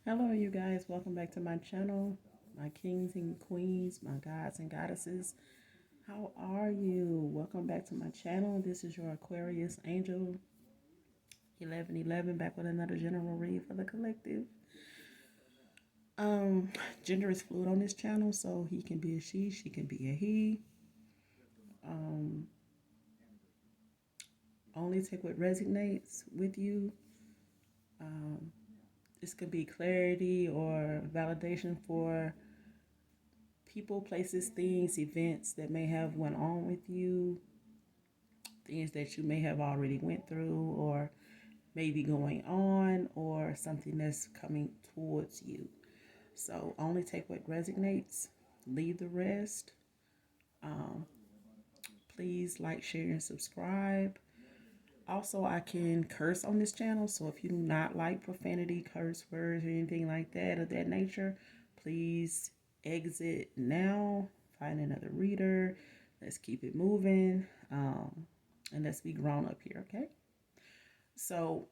Hello, you guys. Welcome back to my channel, my kings and queens, my gods and goddesses. How are you? Welcome back to my channel. This is your Aquarius Angel 1111 back with another general read for the collective. Um, Gender is fluid on this channel, so he can be a she can be a he. Um, Only take what resonates with you. Um, this could be clarity or validation for people, places, things, events that may have went on with you, things that you may have already went through or maybe going on, or something that's coming towards you. So only take what resonates, leave the rest. Um, Please like, share, and subscribe. Also, I can curse on this channel, so if you do not like profanity, curse words, or anything like that of that nature, please exit now. Find another reader. Let's keep it moving. And let's be grown up here, okay? So,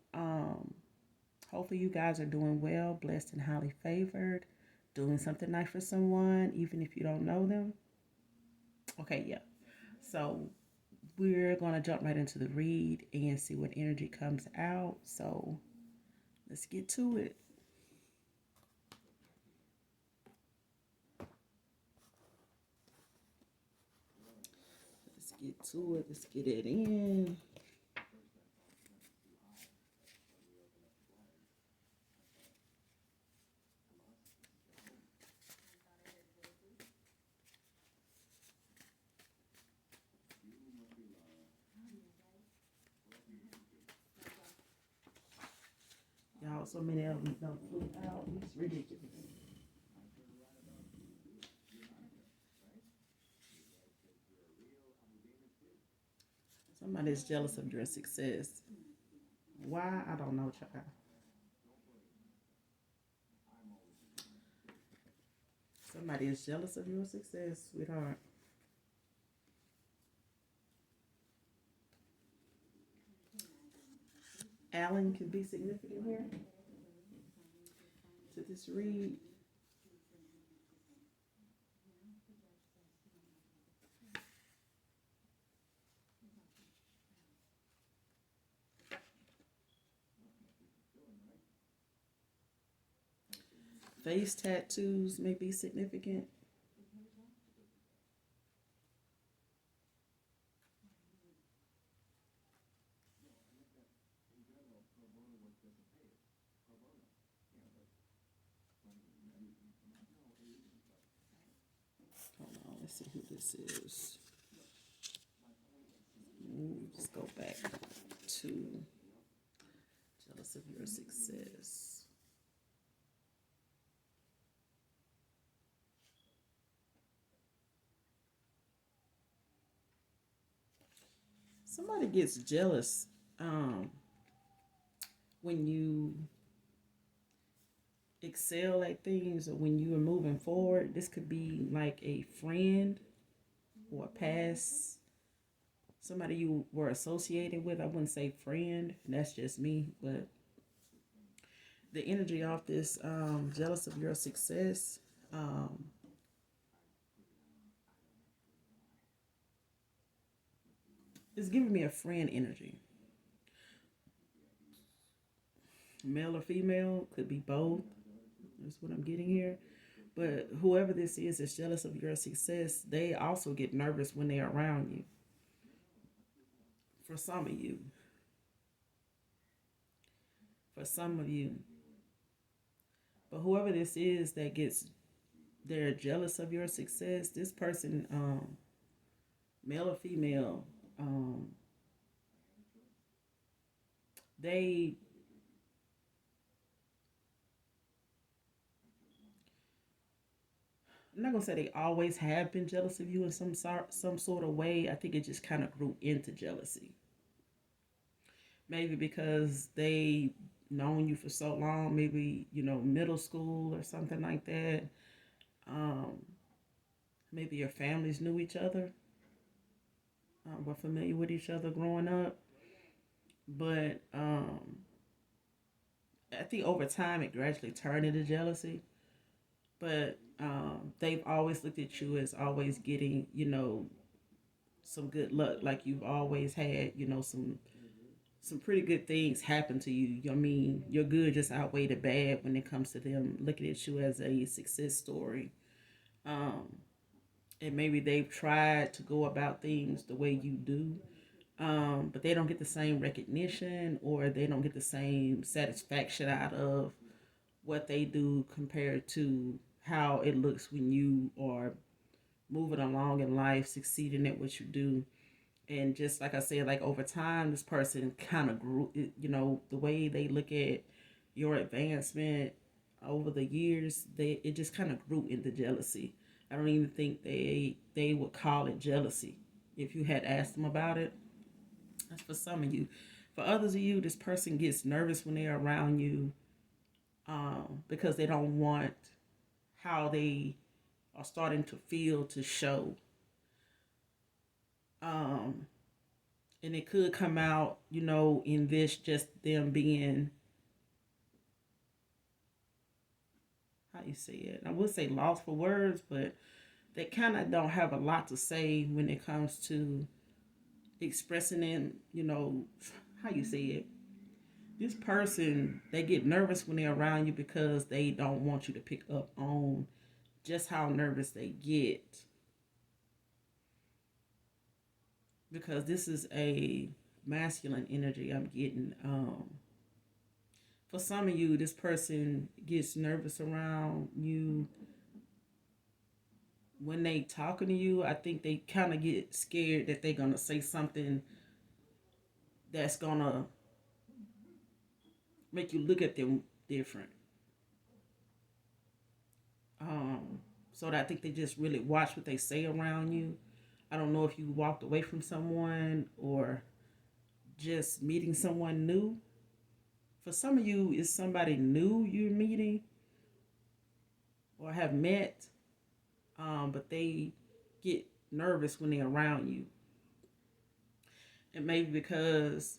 hopefully, you guys are doing well, blessed, and highly favored, doing something nice for someone, even if you don't know them. Okay, yeah. So, we're going to jump right into the read and see what energy comes out. So, let's get to it. Let's get to it. Let's get it in. Y'all, so many of them don't flew out. It's ridiculous. Somebody's jealous of your success. Why? I don't know, child. Somebody is jealous of your success, sweetheart. Alan could be significant here to this read. Face tattoos may be significant. Hold on, let's see who this is. Let's go back to jealous of your success. Somebody gets jealous when you excel at things or when you are moving forward. This could be like a friend or a past somebody you were associated with. I wouldn't say friend, that's just me, but the energy off this jealous of your success. It's giving me a friend energy. Male or female, could be both. That's what I'm getting here. But whoever this is jealous of your success, they also get nervous when they're around you. For some of you. For some of you. But whoever this is that gets they're jealous of your success, this person, male or female, they I'm not gonna say they always have been jealous of you in some sort of way. I think it just kind of grew into jealousy. Maybe because they known you for so long, maybe middle school or something like that. Um, Maybe your families knew each other, were familiar with each other growing up, but I think over time it gradually turned into jealousy, but they've always looked at you as always getting, some good luck. Like you've always had, some pretty good things happen to you. I mean, your good just outweigh the bad when it comes to them looking at you as a success story. Um, and maybe they've tried to go about things the way you do, but they don't get the same recognition or they don't get the same satisfaction out of what they do compared to how it looks when you are moving along in life, succeeding at what you do. And just like I said, like over time, this person kind of grew, the way they look at your advancement over the years, it just kind of grew into jealousy. I don't even think they would call it jealousy if you had asked them about it. That's for some of you. For others of you, this person gets nervous when they're around you, because they don't want how they are starting to feel to show. Um, and it could come out, in this just them being, how you say it? I would say lost for words, but they kind of don't have a lot to say when it comes to expressing it, how you say it. This person, they get nervous when they're around you because they don't want you to pick up on just how nervous they get. Because this is a masculine energy I'm getting. For some of you, this person gets nervous around you when they talking to you. I think they kind of get scared that they're gonna say something that's gonna make you look at them different. So that I think they just really watch what they say around you. I don't know if you walked away from someone or just meeting someone new. For some of you, it's somebody new you're meeting or have met, but they get nervous when they're around you. And maybe because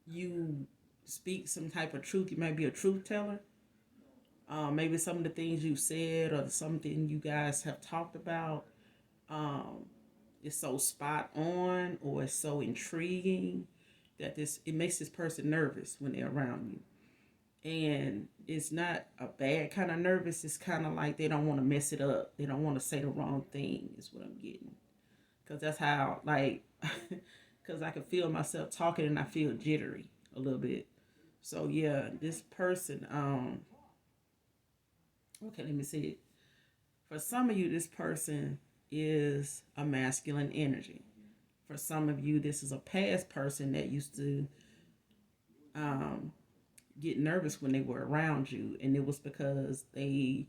you speak some type of truth, you might be a truth teller. Maybe some of the things you said or something you guys have talked about, is so spot on or it's so intriguing that it makes this person nervous when they're around you. And it's not a bad kind of nervous. It's kind of like they don't want to mess it up. They don't want to say the wrong thing. Is what I'm getting. Because that's how, like, because I can feel myself talking and I feel jittery a little bit. So yeah, this person. Okay, let me see it. For some of you, this person is a masculine energy. For some of you, this is a past person that used to um, get nervous when they were around you, and it was because they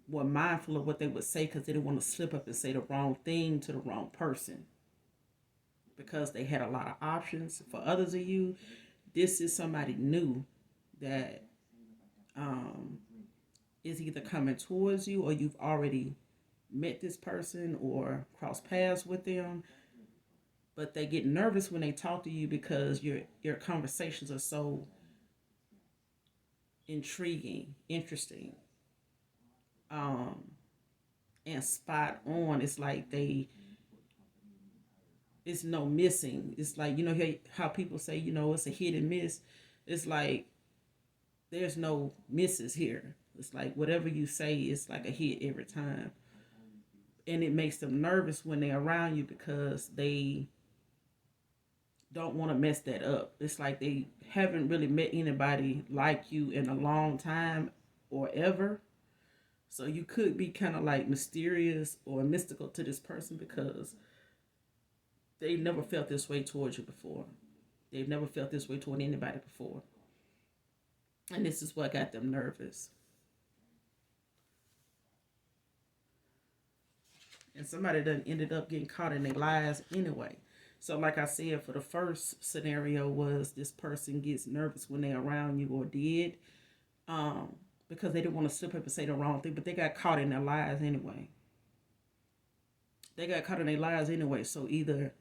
were mindful of what they would say because they didn't want to slip up and say the wrong thing to the wrong person because they had a lot of options. For others of you, this is somebody new that is either coming towards you or you've already met this person or crossed paths with them, but they get nervous when they talk to you because your conversations are so intriguing, interesting, um, and spot on. It's like it's no missing. It's like, how people say, it's a hit and miss. It's like there's no misses here. It's like whatever you say is like a hit every time. And it makes them nervous when they're around you because they don't want to mess that up. It's like they haven't really met anybody like you in a long time or ever. So you could be kind of like mysterious or mystical to this person because they've never felt this way towards you before. They've never felt this way toward anybody before. And this is what got them nervous. And somebody done ended up getting caught in their lies anyway. So like I said, for the first scenario was this person gets nervous when they're around you or did, um, because they didn't want to slip up and say the wrong thing, but they got caught in their lies anyway. They got caught in their lies anyway. So either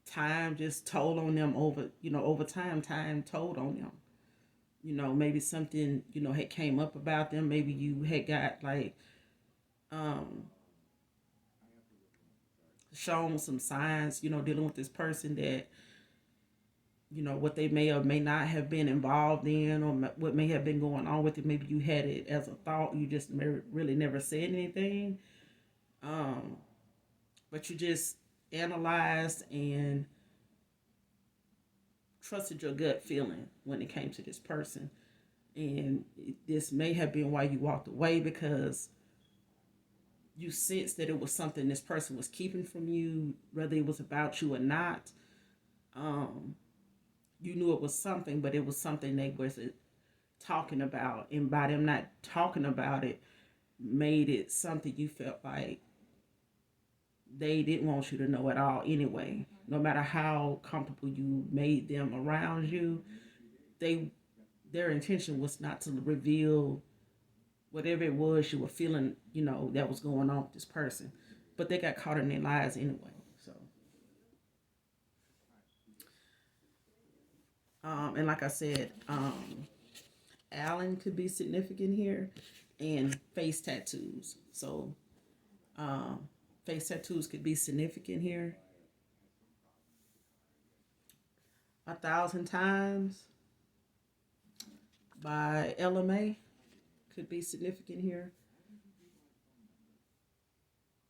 time just told on them over, over time told on them. Maybe something, had came up about them. Maybe you had got like um shown some signs, dealing with this person that, what they may or may not have been involved in, or what may have been going on with it. Maybe you had it as a thought, you just really never said anything. Um, but you just analyzed and trusted your gut feeling when it came to this person. And this may have been why you walked away, because you sensed that it was something this person was keeping from you, whether it was about you or not. Um, you knew it was something, but it was something they wasn't talking about. And by them not talking about it, made it something you felt like they didn't want you to know at all anyway. No matter how comfortable you made them around you, they their intention was not to reveal whatever it was you were feeling, that was going on with this person. But they got caught in their lies anyway. So, and like I said, Allen could be significant here, and face tattoos. So, um, face tattoos could be significant here. 1,000 times by LMA could be significant here.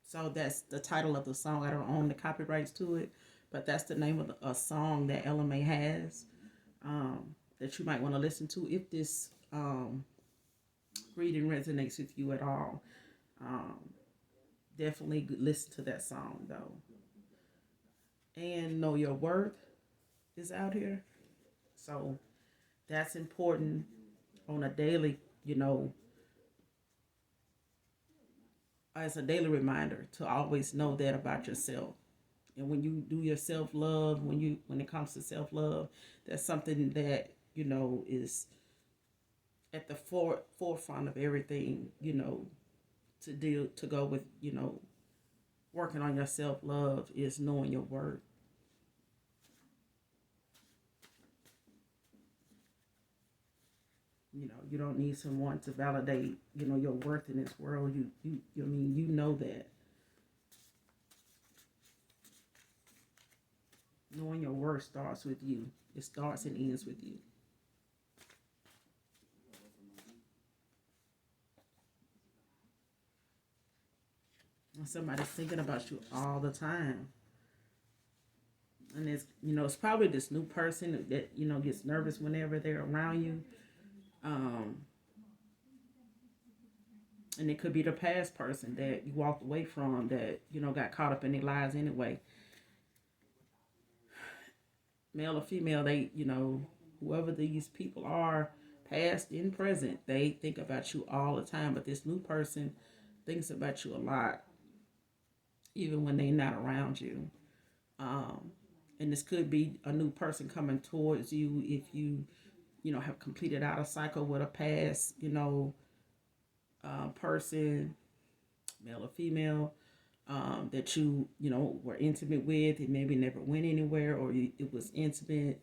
So that's the title of the song. I don't own the copyrights to it, but that's the name of a song that LMA has, that you might want to listen to if this reading resonates with you at all. Um, Definitely listen to that song though. And Know Your Worth is out here. So that's important on a daily, as a daily reminder to always know that about yourself. And when you do your self love, when it comes to self love, that's something that is at the forefront of everything. To go with working on your self love is knowing your worth. You don't need someone to validate your worth in this world. You know that. Knowing your worth starts with you. It starts and ends with you. And somebody's thinking about you all the time. And it's probably this new person that, gets nervous whenever they're around you. Um, and it could be the past person that you walked away from that, got caught up in their lives anyway. Male or female, they, whoever these people are, past and present, they think about you all the time. But this new person thinks about you a lot, even when they're not around you. Um, and this could be a new person coming towards you if you, have completed out a cycle with a past, person, male or female, that were intimate with. It maybe never went anywhere, or it was intimate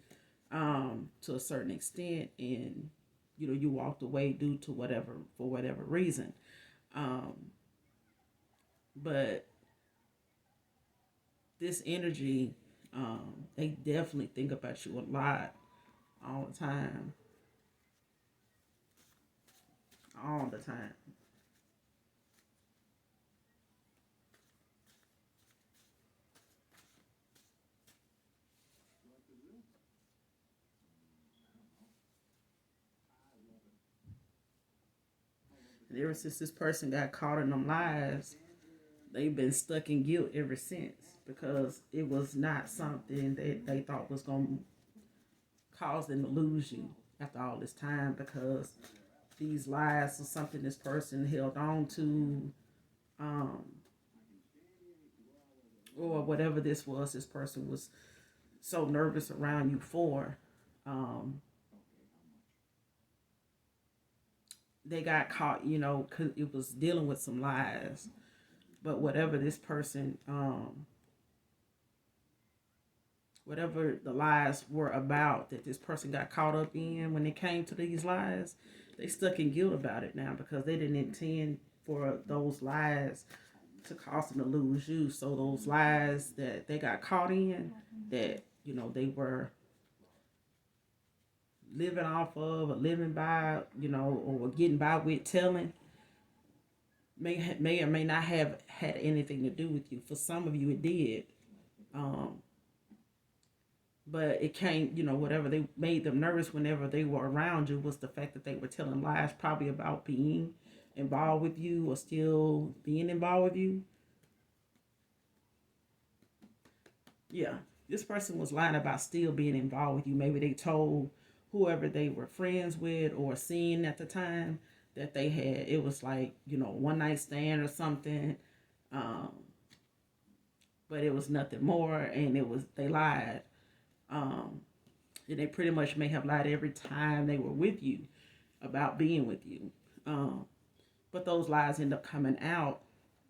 to a certain extent, and you walked away due to whatever reason. Um, but this energy, they definitely think about you a lot, all the time, all the time. And ever since this person got caught in them lies, they've been stuck in guilt ever since, because it was not something that they thought was going to cause them to lose you after all this time, because these lies are something this person held on to, um, or whatever this person was so nervous around you for. Um, they got caught, because it was dealing with some lies. But whatever this person whatever the lies were about that this person got caught up in when it came to these lies, they stuck in guilt about it now because they didn't intend for those lies to cause them to lose you. So those lies that they got caught in, that they were living off of or living by, or getting by with telling, may or may not have had anything to do with you. For some of you, it did. Um, but it came, whatever they made them nervous whenever they were around you was the fact that they were telling lies, probably about being involved with you or still being involved with you. Yeah, this person was lying about still being involved with you. Maybe they told whoever they were friends with or seeing at the time that they had, it was like, one night stand or something. Um, but it was nothing more, and they lied. Um, and they pretty much may have lied every time they were with you about being with you. But those lies end up coming out,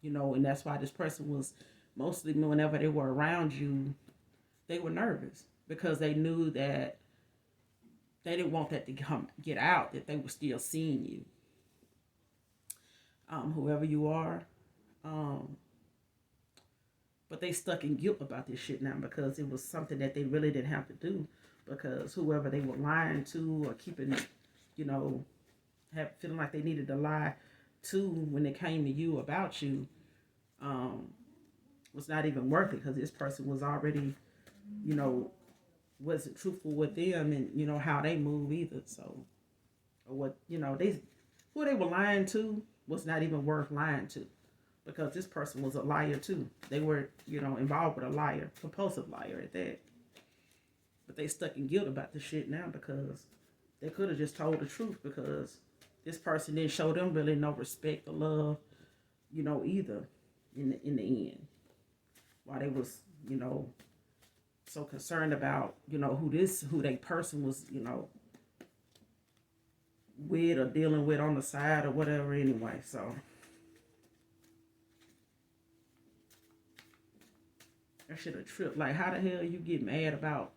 and that's why this person was mostly, whenever they were around you, they were nervous because they knew that they didn't want that to get out, that they were still seeing you. Whoever you are. But they stuck in guilt about this shit now because it was something that they really didn't have to do, because whoever they were lying to or keeping, feeling like they needed to lie to when it came to you about you, was not even worth it because this person was already, wasn't truthful with them and how they move either. So, or what who they were lying to was not even worth lying to, because this person was a liar too. They were involved with a liar, compulsive liar at that. But they stuck in guilt about this shit now because they could have just told the truth, because this person didn't show them really no respect or love, either in the end. Why they was so concerned about who they person was with or dealing with on the side or whatever anyway. So that shit a trip. Like, how the hell you get mad about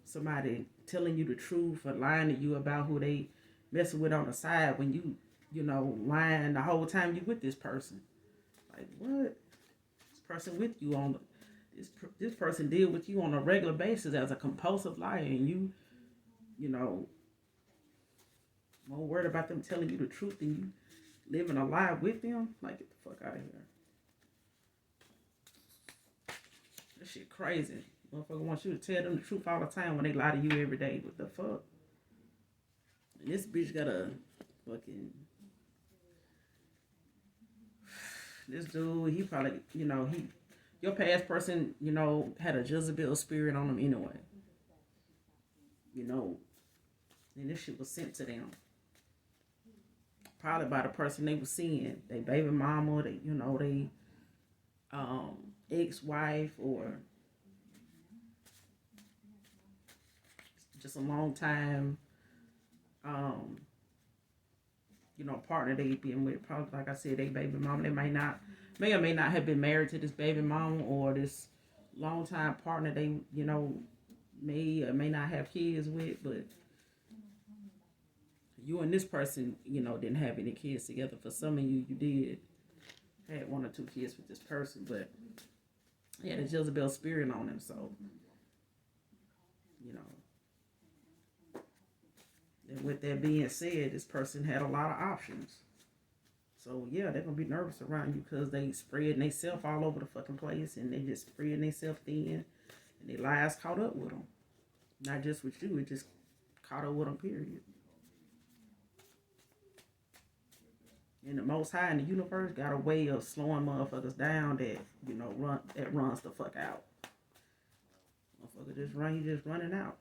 somebody telling you the truth or lying to you about who they messing with on the side when you lying the whole time you with this person? Like, what? This person with you on this person deal with you on a regular basis as a compulsive liar, and you more worried about them telling you the truth than you living a lie with them. Like, get the fuck out of here. That shit crazy. Motherfucker wants you to tell them the truth all the time when they lie to you every day. What the fuck? And this bitch got a fucking... This dude, he probably, your past person, had a Jezebel spirit on them anyway. And this shit was sent to them. Probably by the person they were seeing. They baby mama, they ex-wife, or just a long time partner they been with. Probably, like I said, they baby mama. They may or may not have been married to this baby mama or this long time partner they may or may not have kids with. But you and this person didn't have any kids together. For some of you did had 1 or 2 kids with this person, but he had a Jezebel spirit on him. So and with that being said, this person had a lot of options. So yeah, they're gonna be nervous around you because they spreading themselves all over the fucking place, and they just spreading themselves thin, and their lies caught up with them. Not just with you, it just caught up with them. Period. And the Most High in the universe got a way of slowing motherfuckers down that runs the fuck out. Motherfucker just running out,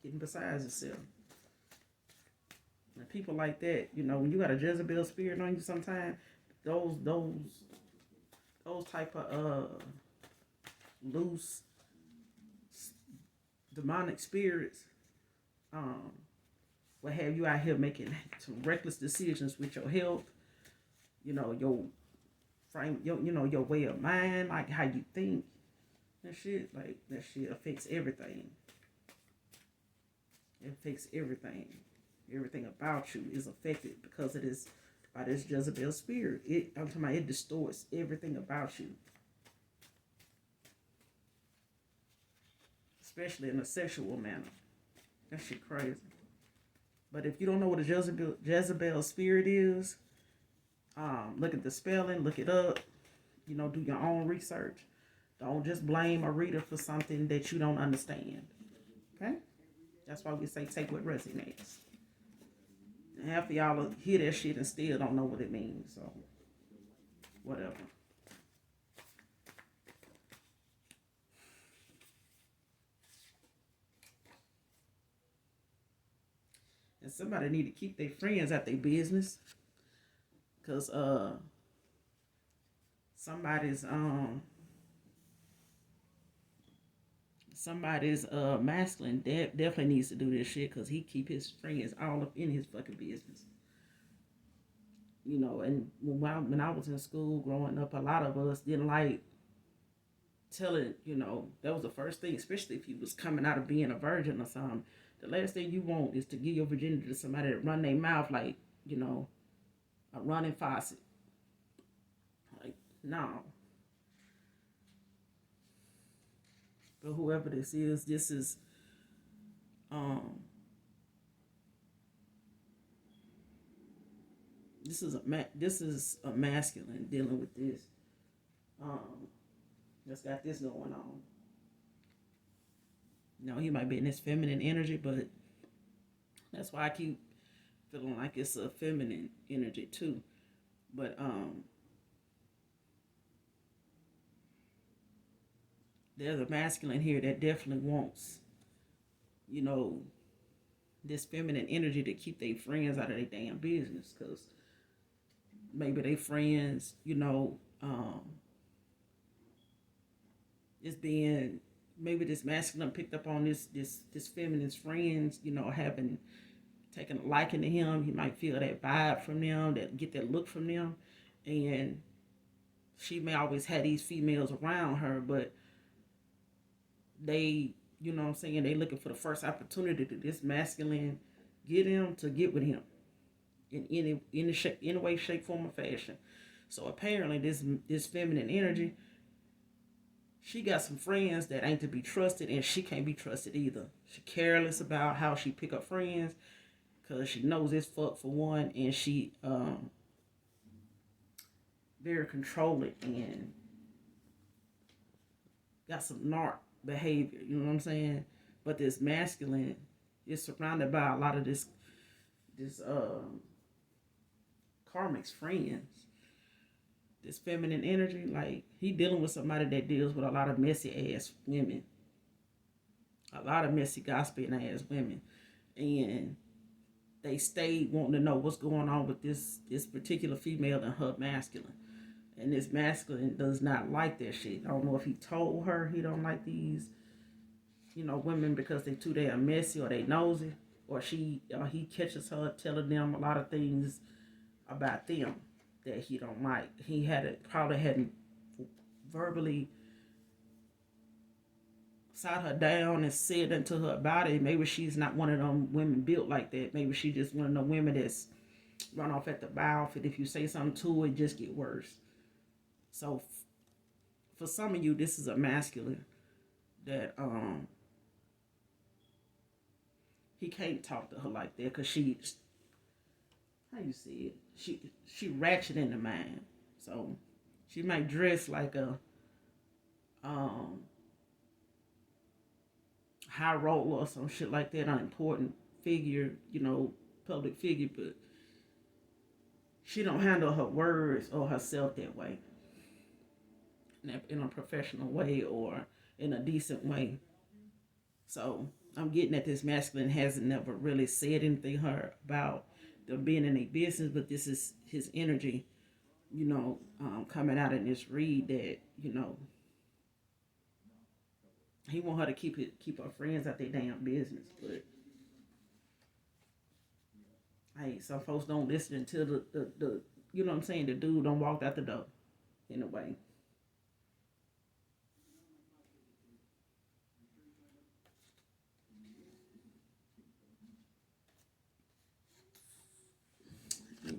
getting besides itself. And people like that, when you got a Jezebel spirit on you, sometimes those type of loose demonic spirits will have you out here making some reckless decisions with your health, your frame, your way of mind, like how you think, That shit affects everything. It affects everything. Everything about you is affected because it is by this Jezebel spirit. I'm talking about, it distorts everything about you, especially in a sexual manner. That shit crazy. But if you don't know what a Jezebel spirit is, look at the spelling, look it up. Do your own research. Don't just blame a reader for something that you don't understand. Okay? That's why we say take what resonates. And half of y'all hear that shit and still don't know what it means. So, whatever. And somebody need to keep their friends at their business. Because somebody's masculine definitely needs to do this shit, because he keep his friends all up in his fucking business. And when I was in school growing up, a lot of us didn't like telling, that was the first thing, especially if you was coming out of being a virgin or something. The last thing you want is to give your virginity to somebody that run their mouth like, a running faucet. Like, no. But whoever this is this is a masculine dealing with this. That's got this going on. He might be in his feminine energy, but that's why I keep feeling like it's a feminine energy too. But there's a masculine here that definitely wants, this feminine energy to keep their friends out of their damn business, because maybe they friends, it's being, maybe this masculine picked up on this feminine's friends, having taken a liking to him. He might feel that vibe from them, that get that look from them, and she may always have these females around her, but they, they looking for the first opportunity to this masculine get him to get with him in any way, shape, form, or fashion. So apparently this feminine energy, she got some friends that ain't to be trusted, and she can't be trusted either. She careless about how she pick up friends, because she knows it's fuck for one, and she very controlling and got some narc behavior, you know what I'm saying? But this masculine is surrounded by a lot of this karmic's friends. This feminine energy, like, he dealing with somebody that deals with a lot of messy ass women. A lot of messy gossiping ass women. And they stay wanting to know what's going on with this particular female and her masculine. And this masculine does not like that shit. I don't know if he told her he don't like these, women because they too damn messy or they nosy, or he catches her telling them a lot of things about them that he don't like. He probably hadn't verbally sat her down and said into her about it. Maybe she's not one of them women built like that. Maybe she just one of them women that's run off at the mouth, and if you say something to her, it just get worse. So for some of you, this is a masculine that he can't talk to her like that, because how you see it, she ratchet in the mind. So she might dress like a high roller or some shit like that, an important figure, public figure, but she don't handle her words or herself that way, in a professional way or in a decent way. So I'm getting that this masculine hasn't never really said anything to her about them being in a business, but this is his energy, coming out in this read that, he want her to keep her friends out their damn business. But hey, some folks don't listen until the you know what I'm saying, the dude don't walk out the door in a way.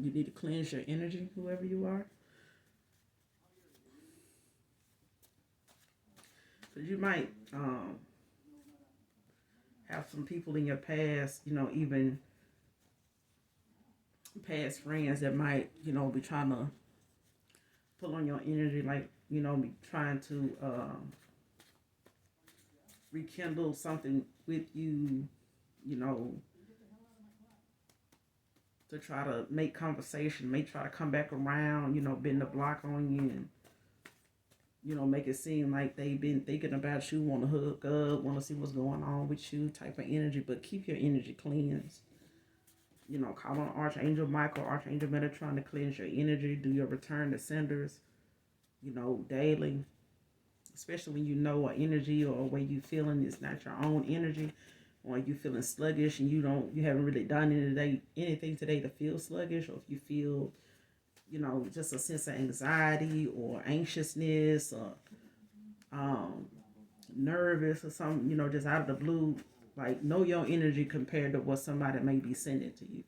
you need to cleanse your energy, whoever you are. Because you might have some people in your past, even past friends that might, be trying to pull on your energy, like, be trying to rekindle something with you, you know, to try to make conversation, may try to come back around, bend the block on you and, make it seem like they've been thinking about you, want to hook up, want to see what's going on with you type of energy, but keep your energy cleansed. Call on Archangel Michael, Archangel Metatron to cleanse your energy, do your return to senders, daily. Especially when you know an energy or a way you feeling is not your own energy, or you feeling sluggish and you haven't really done anything today to feel sluggish, or if you feel, just a sense of anxiety or anxiousness or nervous or something, just out of the blue, like know your energy compared to what somebody may be sending to you.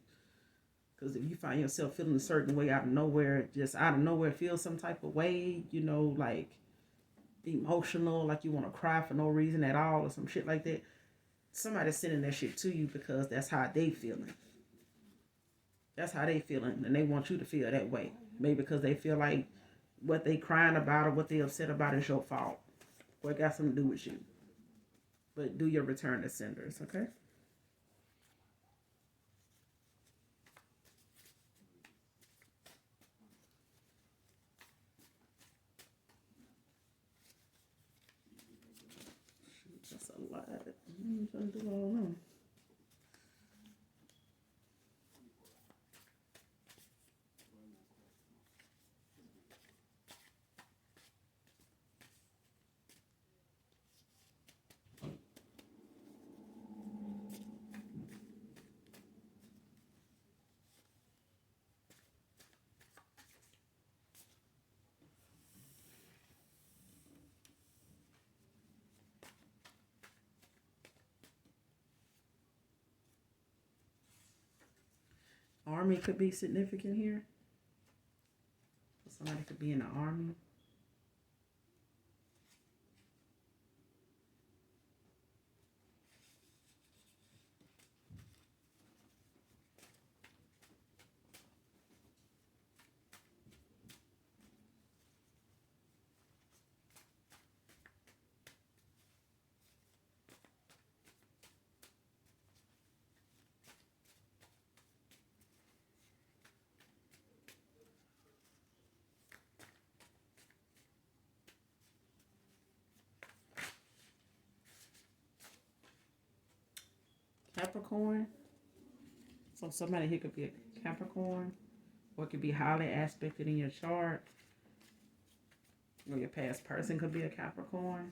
Because if you find yourself feeling a certain way out of nowhere, just out of nowhere, feel some type of way, like emotional, like you want to cry for no reason at all or some shit like that, somebody's sending that shit to you because that's how they feeling. That's how they feeling, and they want you to feel that way. Maybe because they feel like what they crying about or what they upset about is your fault, or it got something to do with you. But do your return to senders, okay? That's a lot. I'm trying to do all of them. Army could be significant here. Somebody could be in the army. Capricorn. So somebody here could be a Capricorn, or it could be highly aspected in your chart. Or your past person could be a Capricorn.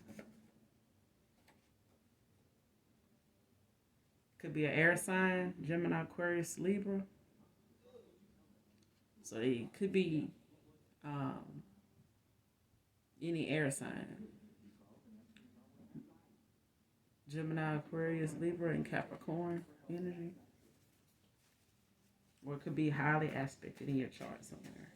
Could be an air sign, Gemini, Aquarius, Libra. So it could be any air sign. Gemini, Aquarius, Libra, and Capricorn energy. Or it could be highly aspected in your chart somewhere.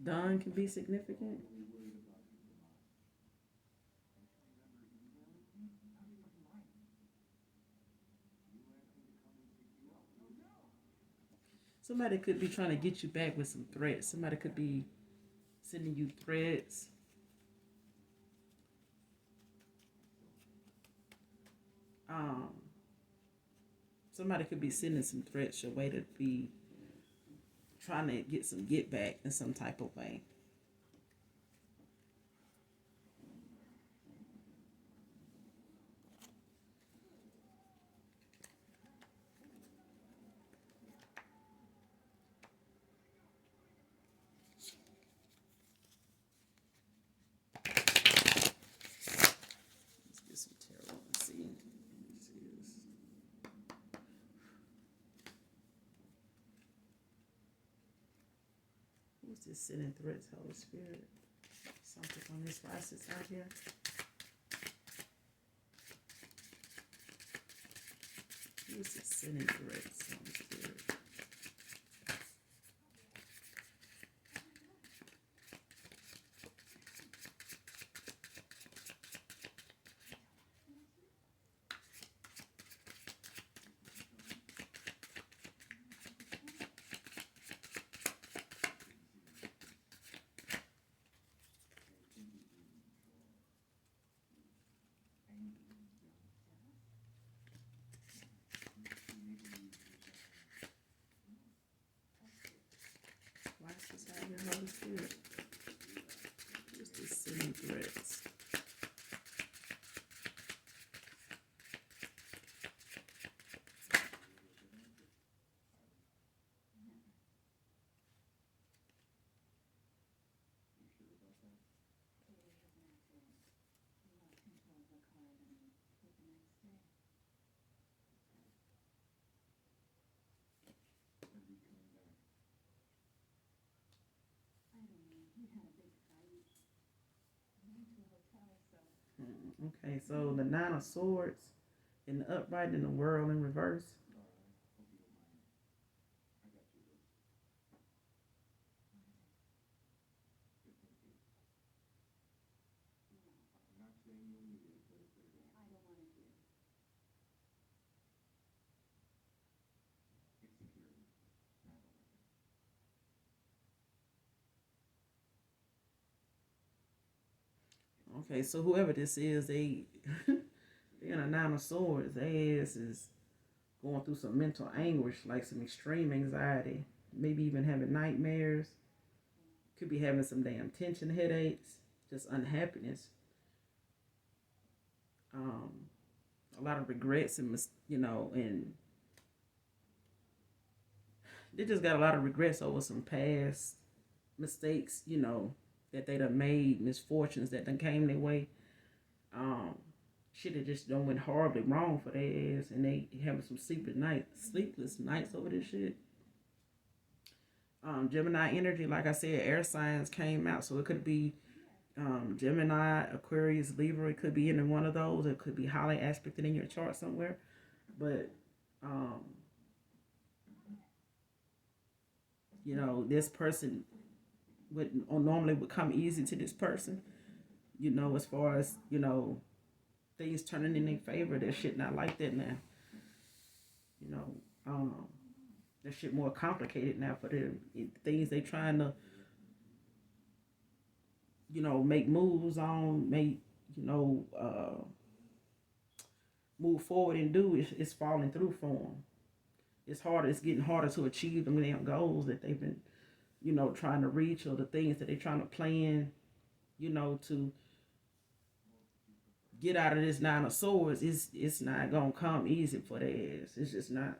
Dawn can be significant. Somebody could be trying to get you back with some threats. Somebody could be sending you threats. Somebody could be sending some threats your way to be trying to get some get back in some type of way. Let's get some tarot and see. Who's this sending threats, Holy Spirit? Something on this license out here. Use disintegrate. Sounds good. License out here. Holy Spirit. Use disintegrates. Okay, so the Nine of Swords in the upright and the World in reverse. Okay, so whoever this is, they in a Nine of Swords, their ass is going through some mental anguish, like some extreme anxiety, maybe even having nightmares. Could be having some damn tension headaches, just unhappiness, um, a lot of regrets and and they just got a lot of regrets over some past mistakes, that they done made, misfortunes that done came their way. Um, Shit that just done went horribly wrong for their ass, and they having some sleepless nights over this shit. Gemini energy, like I said, air signs came out, so it could be Gemini, Aquarius, Libra. It could be in one of those. It could be highly aspected in your chart somewhere. But um, this person would normally would come easy to this person. As far as things turning in their favor, that shit not like that now. You know, that shit more complicated now for them. Things they trying to make moves on, you know, uh, move forward and do, it's falling through for them. It's harder. It's getting harder to achieve them damn goals that they've been, trying to reach, or the things that they're trying to plan, to get out of this Nine of Swords. It's not gonna come easy for their ass. It's just not.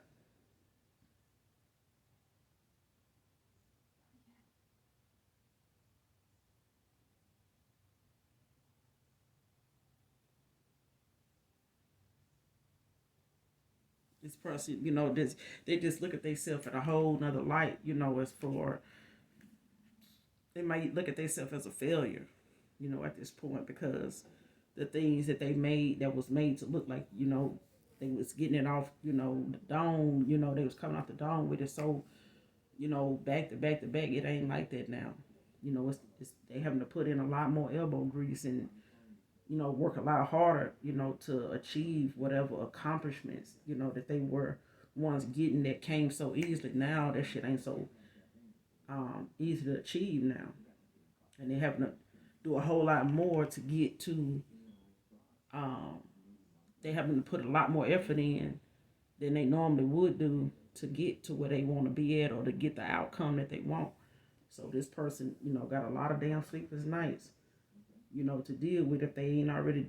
This person, they just look at themselves in a whole nother light, as for they might look at themselves as a failure, at this point, because the things that they made that was made to look like, they was getting it off, the dome, they was coming off the dome with it. So, back to back to back, it ain't like that now. It's they having to put in a lot more elbow grease and work a lot harder, to achieve whatever accomplishments, that they were once getting that came so easily. Now that shit ain't so easy to achieve now. And they having to do a whole lot more to get to, um, they having to put a lot more effort in than they normally would do to get to where they want to be at, or to get the outcome that they want. So this person, got a lot of damn sleepless nights, to deal with, if they ain't already,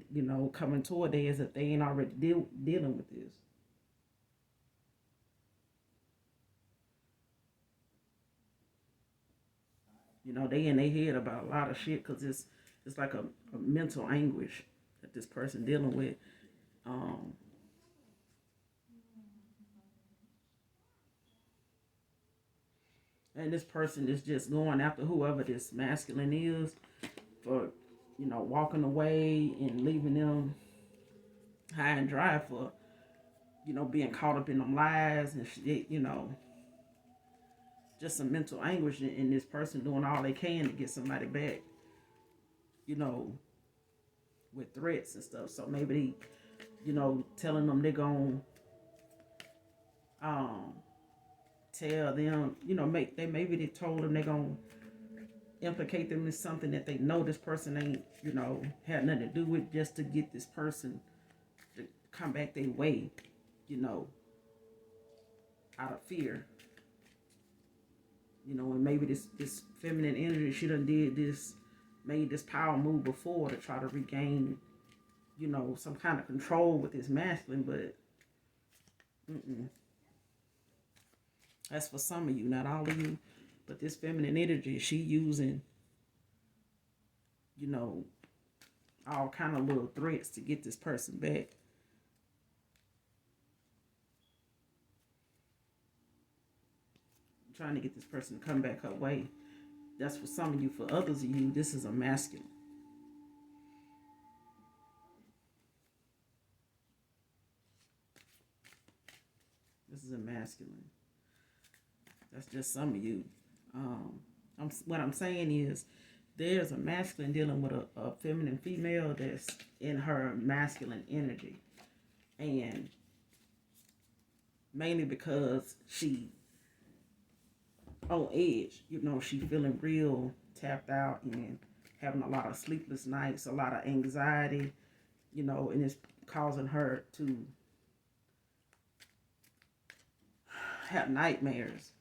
coming toward theirs, if they ain't already dealing with this. They in their head about a lot of shit, because it's like a mental anguish that this person dealing with. Um, and this person is just going after whoever this masculine is, for, walking away and leaving them high and dry for, being caught up in them lies and shit, just some mental anguish in this person doing all they can to get somebody back, you know, with threats and stuff. So maybe telling them they're going to tell them, maybe they told them they're going to implicate them in something that they know this person ain't, had nothing to do with, just to get this person to come back their way, out of fear. And maybe this feminine energy, she done made this power move before to try to regain, some kind of control with this masculine, but that's for some of you, not all of you. But this feminine energy, she using, all kind of little threats to get this person back. Trying to get this person to come back her way. That's for some of you. For others of you, this is a masculine. This is a masculine. That's just some of you. What I'm saying is, there's a masculine dealing with a feminine female that's in her masculine energy. And mainly because she on edge, she feeling real tapped out and having a lot of sleepless nights, a lot of anxiety, and it's causing her to have nightmares,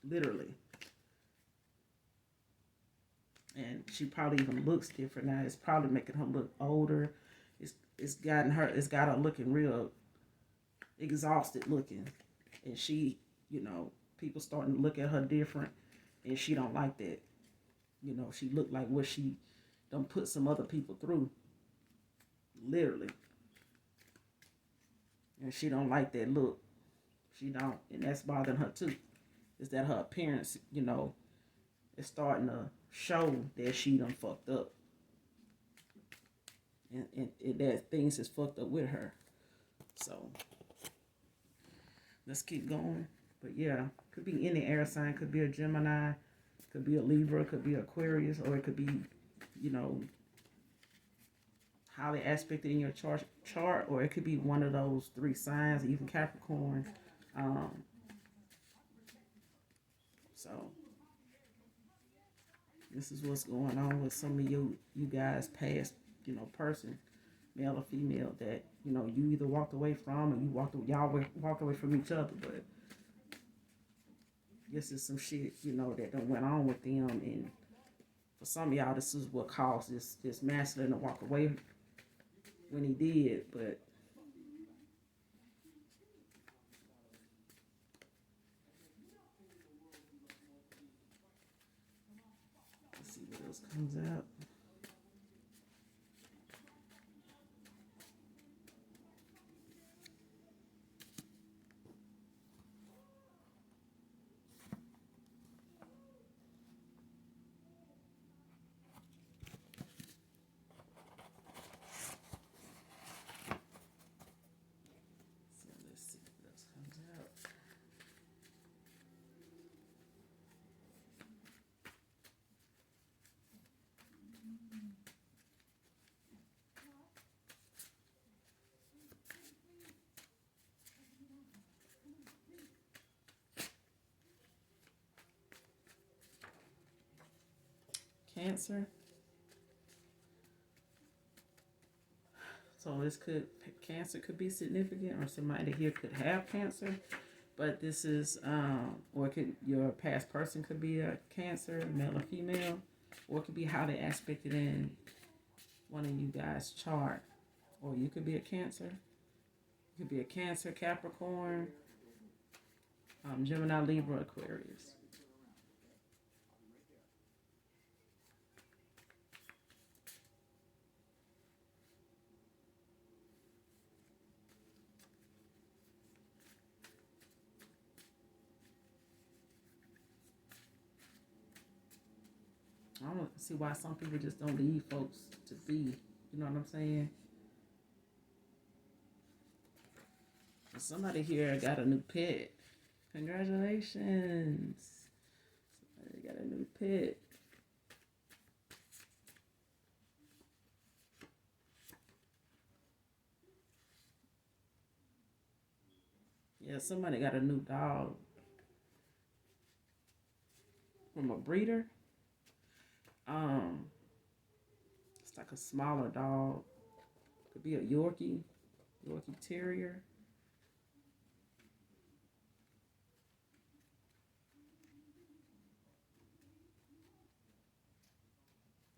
literally. And she probably even looks different now. It's probably making her look older. It's got her looking real exhausted looking. And she, people starting to look at her different, and she don't like that. She looked like what she done put some other people through, literally. And she don't like that look. She don't, and that's bothering her too. Is that her appearance, is starting to show that she done fucked up, and that things is fucked up with her. So let's keep going. But yeah, could be any air sign, could be a Gemini, could be a Libra, could be Aquarius, or it could be, highly aspected in your chart, or it could be one of those three signs, even Capricorn. So this is what's going on with some of you guys past, person, male or female, that, you either walked away from, or y'all walked away from each other, but this is some shit, that done went on with them, and for some of y'all, this is what caused this masculine to walk away when he did, but let's see what else comes out. Cancer. So cancer could be significant, or somebody here could have cancer, but this is, or your past person could be a Cancer, male or female, or it could be how they aspected in one of you guys' chart, or you could be a Cancer. You could be a Cancer, Capricorn, Gemini, Libra, Aquarius. I don't see why some people just don't leave folks to be. You know what I'm saying? Somebody here got a new pet. Congratulations. Somebody got a new pet. Yeah, somebody got a new dog from a breeder. Um, it's like a smaller dog. Could be a Yorkie Terrier.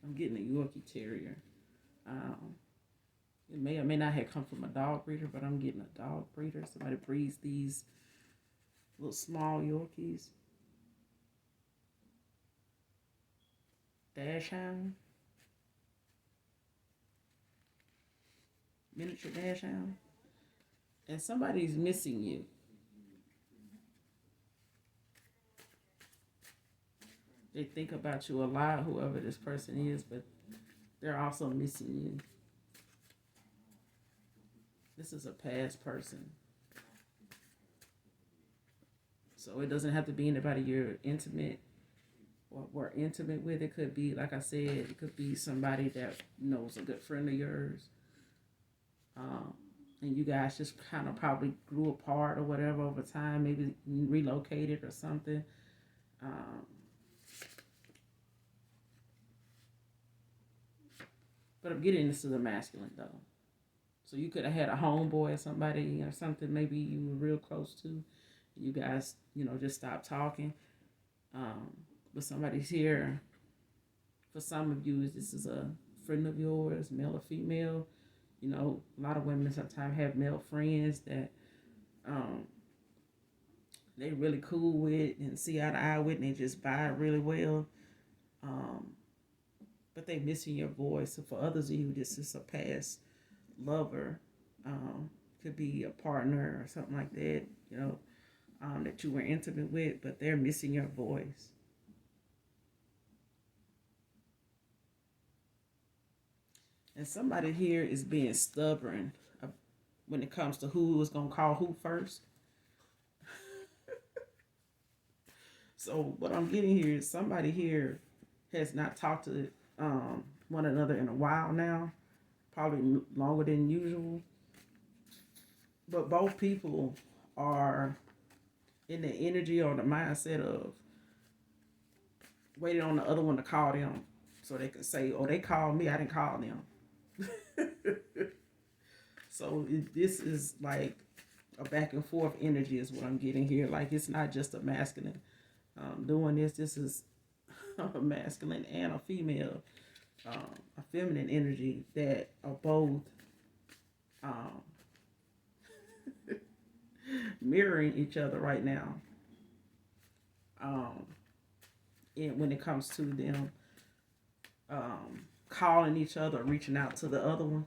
I'm getting a Yorkie Terrier. Um, it may or may not have come from a dog breeder, but I'm getting a dog breeder. Somebody breeds these little small Yorkies. Dachshund. Miniature Dachshund. And somebody's missing you. They think about you a lot, whoever this person is, but they're also missing you. This is a past person. So it doesn't have to be anybody you're intimate or were intimate with. It could be, like I said, it could be somebody that knows a good friend of yours. And you guys just kind of probably grew apart or whatever over time, maybe relocated or something. Um, but I'm getting this to the masculine though. So you could have had a homeboy or somebody or something maybe you were real close to. You guys, just stopped talking. But somebody's here. For some of you, this is a friend of yours, male or female. A lot of women sometimes have male friends that they really cool with and see eye to eye with, and they just vibe really well. But they missing your voice. So for others of you, this is a past lover. Could be a partner or something like that, that you were intimate with, but they're missing your voice. And somebody here is being stubborn when it comes to who is going to call who first. So what I'm getting here is somebody here has not talked to one another in a while now, probably longer than usual. But both people are in the energy or the mindset of waiting on the other one to call them so they can say, oh, they called me, I didn't call them. So this is like a back and forth energy is what I'm getting here. Like it's not just a masculine doing this. This is a masculine and a female, a feminine energy that are both mirroring each other right now. And when it comes to them calling each other, reaching out to the other one.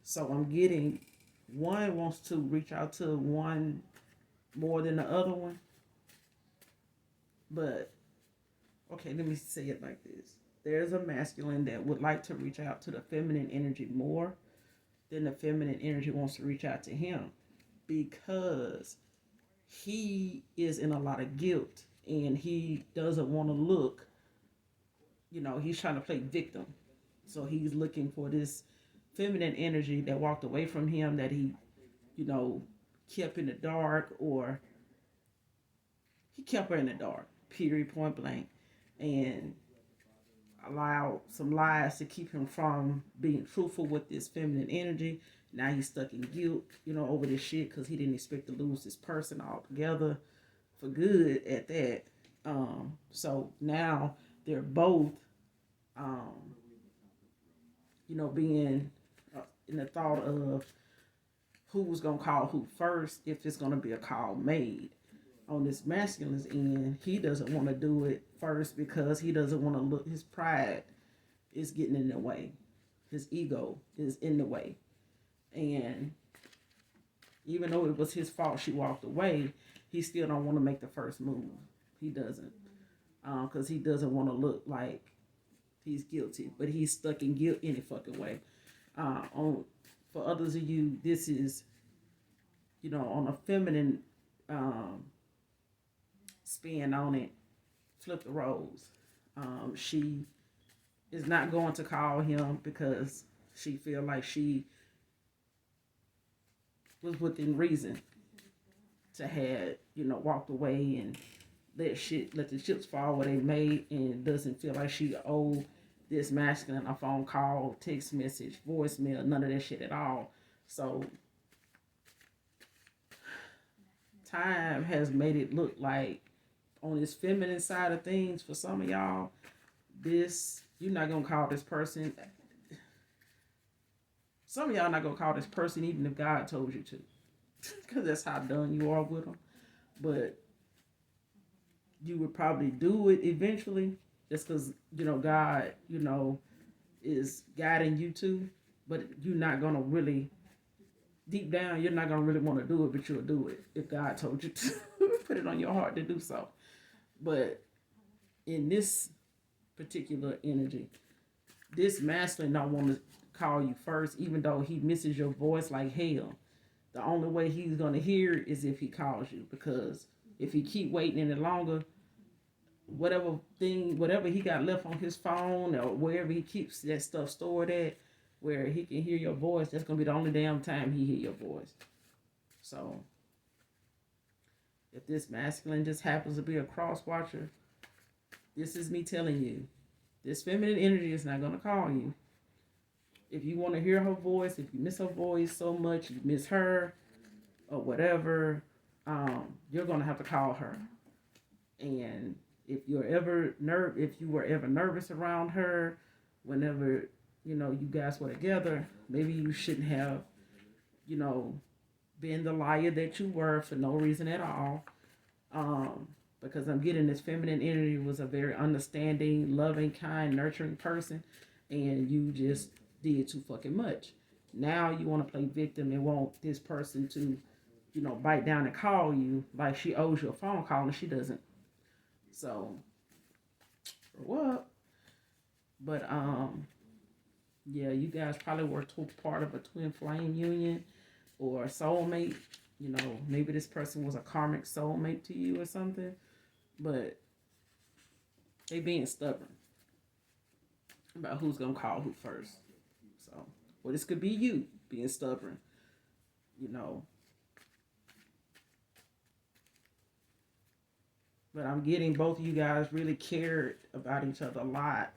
So I'm getting one wants to reach out to one more than the other one. But, okay, let me say it like this. There's a masculine that would like to reach out to the feminine energy more than the feminine energy wants to reach out to him, because he is in a lot of guilt and he doesn't want to look, he's trying to play victim. So he's looking for this feminine energy that walked away from him, that he, kept in the dark, or he kept her in the dark, period, point blank, and allowed some lies to keep him from being truthful with this feminine energy. Now he's stuck in guilt, over this shit because he didn't expect to lose this person altogether for good at that. So now they're both, being in the thought of who's going to call who first, if it's going to be a call made. On this masculine's end, he doesn't want to do it first because he doesn't want to look, his pride is getting in the way. His ego is in the way. And even though it was his fault she walked away, he still don't want to make the first move. He doesn't. Because he doesn't want to look like He's guilty, but he's stuck in guilt any fucking way. On For others of you, this is, on a feminine um, spin on it. Flip the roles. She is not going to call him because she feel like she was within reason to have, walked away and let the chips fall where they may, and doesn't feel like she owed this masculine a phone call, text message, voicemail, none of that shit at all. So time has made it look like on this feminine side of things for some of y'all, this, you're not gonna call this person. Some of y'all not gonna call this person even if God told you to, because that's how done you are with them. But you would probably do it eventually, just because God, is guiding you to. But you're not gonna really, deep down, you're not gonna really want to do it, but you'll do it if God told you to. Put it on your heart to do so. But in this particular energy, this masculine don't want to call you first, even though he misses your voice like hell. The only way he's gonna hear it is if he calls you, because if he keep waiting any longer, whatever he got left on his phone or wherever he keeps that stuff stored at, where he can hear your voice, that's gonna be the only damn time he hear your voice. So if this masculine just happens to be a cross watcher, this is me telling you, this feminine energy is not gonna call you. If you want to hear her voice, if you miss her voice so much, you miss her or whatever, you're gonna have to call her. And if you were ever nervous around her, whenever you guys were together, maybe you shouldn't have, been the liar that you were for no reason at all. Because I'm getting this feminine energy was a very understanding, loving, kind, nurturing person, and you just did too fucking much. Now you want to play victim and want this person to, bite down and call you like she owes you a phone call, and she doesn't. So, for what? But yeah, you guys probably were part of a twin flame union or a soulmate. Maybe this person was a karmic soulmate to you or something. But they being stubborn about who's gonna call who first. So, well, this could be you being stubborn. But I'm getting both of you guys really cared about each other a lot.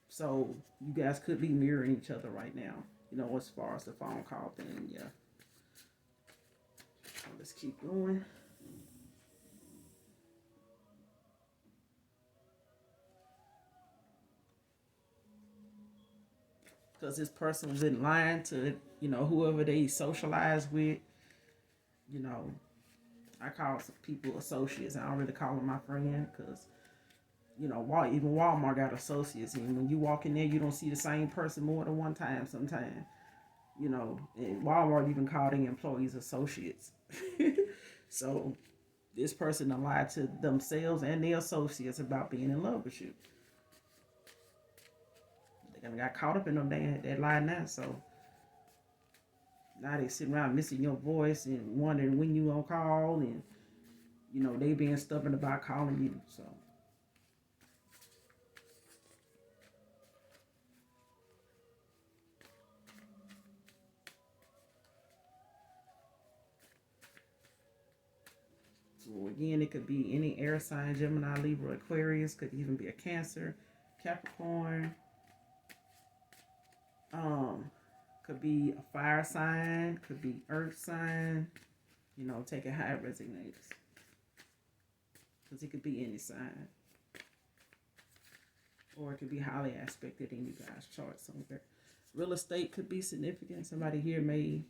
So you guys could be mirroring each other right now. As far as the phone call thing, yeah. So let's keep going. Because this person was in line to, whoever they socialize with. I call some people associates. I don't really call them my friend because, even Walmart got associates. And when you walk in there, you don't see the same person more than one time sometimes. And Walmart even called their employees associates. So this person lied to themselves and their associates about being in love with you. They kind of got caught up in them that lie now. So now they sitting around missing your voice and wondering when you on call, and they being stubborn about calling you. So again, it could be any air sign: Gemini, Libra, Aquarius. Could even be a Cancer, Capricorn. Could be a fire sign. Could be earth sign. Take it how it resonates. Because it could be any sign. Or it could be highly aspected in you guys' chart somewhere. Real estate could be significant. Somebody here may,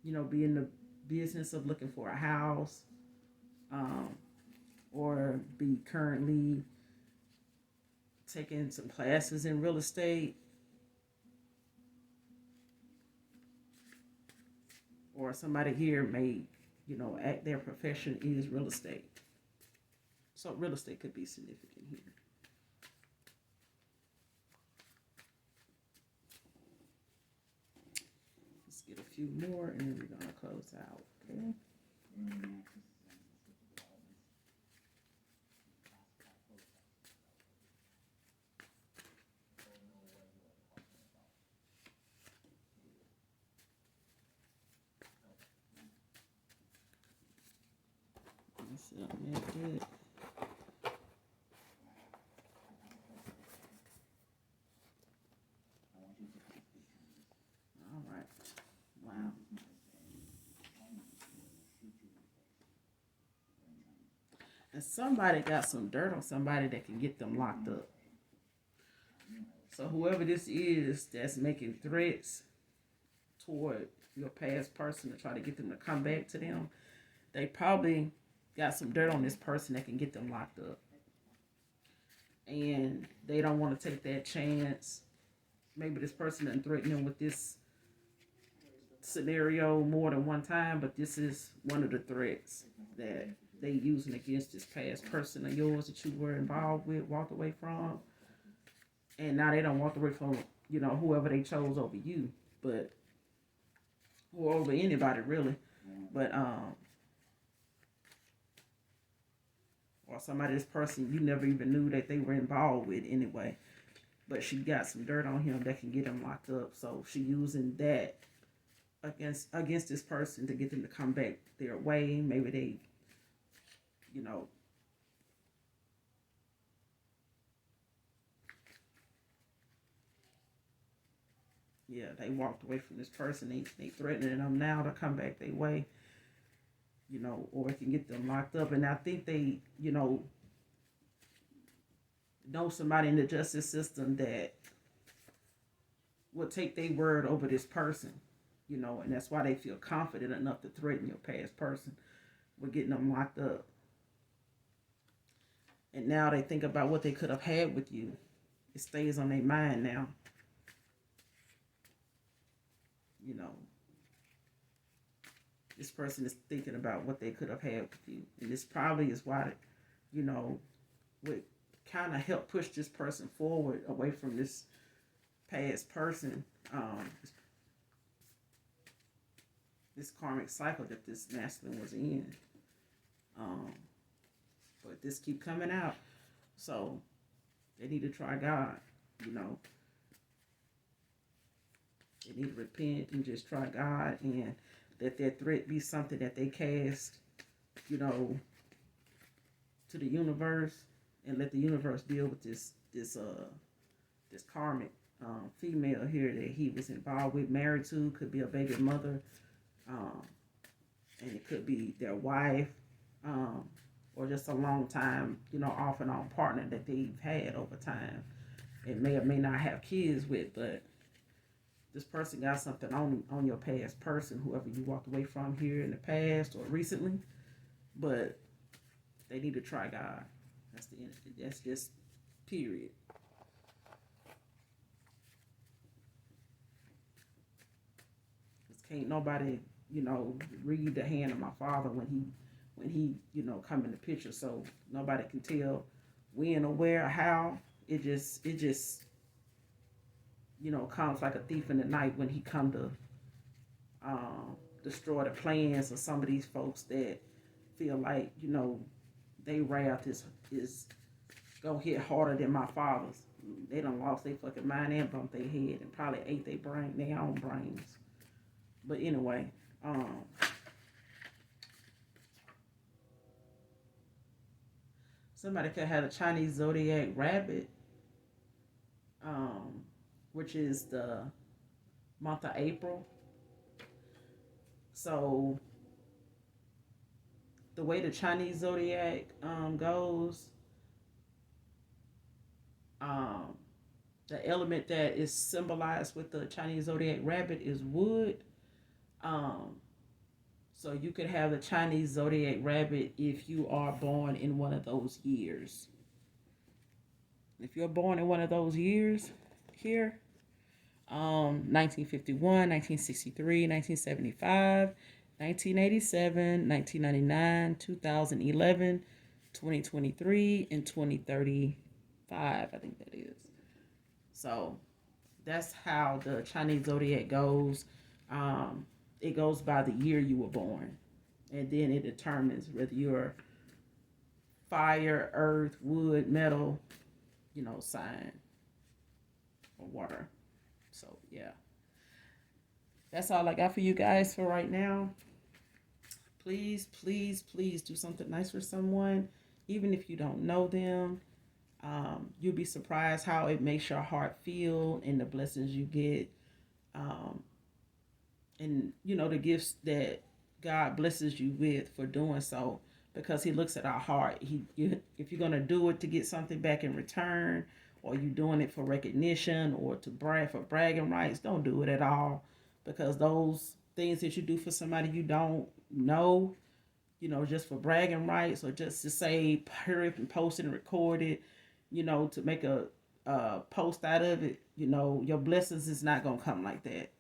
be in the business of looking for a house, or be currently taking some classes in real estate, or somebody here may, their profession is real estate. So real estate could be significant here. Let's get a few more and then we're gonna close out. Okay. Let's see, I'm good. All right. Wow. And somebody got some dirt on somebody that can get them locked up. So whoever this is that's making threats toward your past person to try to get them to come back to them, they probably got some dirt on this person that can get them locked up. And they don't want to take that chance. Maybe this person didn't threaten them with this scenario more than one time, but this is one of the threats that they using against this past person of yours that you were involved with, walked away from. And now they don't walk away from, whoever they chose over you, but or over anybody really. But or somebody, this person you never even knew that they were involved with anyway. But she got some dirt on him that can get him locked up. So she using that against this person to get them to come back their way. Maybe they, they walked away from this person. They threatening them now to come back their way. Or it can get them locked up. And I think they, know somebody in the justice system that will take their word over this person, and that's why they feel confident enough to threaten your past person with getting them locked up. And now they think about what they could have had with you. It stays on their mind now. This person is thinking about what they could have had with you. And this probably is why, would kind of help push this person forward away from this past person. This karmic cycle that this masculine was in. But this keep coming out. So they need to try God, They need to repent and just try God and let that threat be something that they cast, to the universe and let the universe deal with this karmic female here that he was involved with, married to, could be a baby mother, and it could be their wife, or just a long time, off and on partner that they've had over time. It may or may not have kids with, but this person got something on your past person, whoever you walked away from here in the past or recently. But they need to try God. That's the end. That's just period. Because can't nobody, read the hand of my father when he come in the picture. So nobody can tell when or where or how. It just comes like a thief in the night when he come to destroy the plans of some of these folks that feel like, they wrath is gonna hit harder than my father's. They done lost their fucking mind and bumped their head and probably ate their own brains. But anyway, somebody could have a Chinese zodiac rabbit, which is the month of April. So the way the Chinese zodiac goes, the element that is symbolized with the Chinese zodiac rabbit is wood. So you could have the Chinese zodiac rabbit if you are born in one of those years. If you're born in one of those years here, 1951, 1963, 1975, 1987, 1999, 2011, 2023 and 2035, I think that is. So that's how the Chinese zodiac goes. It goes by the year you were born, and then it determines whether you're fire, earth, wood, metal, sign, or water. So yeah, that's all I got for you guys for right now. Please, please, please do something nice for someone, even if you don't know them. You'll be surprised how it makes your heart feel and the blessings you get. Um, and the gifts that God blesses you with for doing so, because He looks at our heart. If you're gonna do it to get something back in return, or you doing it for recognition or to brag for bragging rights, don't do it at all, because those things that you do for somebody you don't know, just for bragging rights, or just to say hurry up and post it and record it, to make a post out of it, your blessings is not gonna come like that.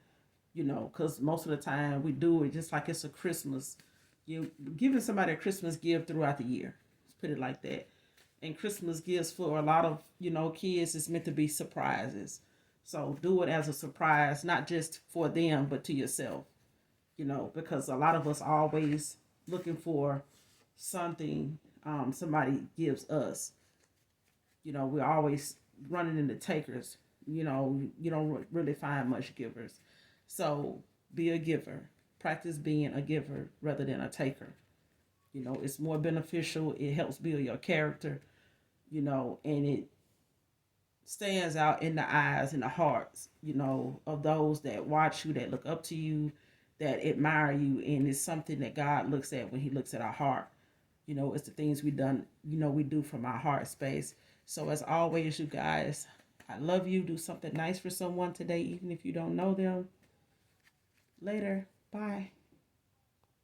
Because most of the time we do it just like it's a Christmas. You giving somebody a Christmas gift throughout the year. Let's put it like that. And Christmas gifts for a lot of, kids is meant to be surprises. So do it as a surprise, not just for them, but to yourself. Because a lot of us are always looking for something somebody gives us. We're always running into takers. You don't really find much givers. So be a giver. Practice being a giver rather than a taker. It's more beneficial. It helps build your character, and it stands out in the eyes and the hearts, of those that watch you, that look up to you, that admire you. And it's something that God looks at when He looks at our heart. It's the things we do from our heart space. So as always, you guys, I love you. Do something nice for someone today, even if you don't know them. Later. Bye.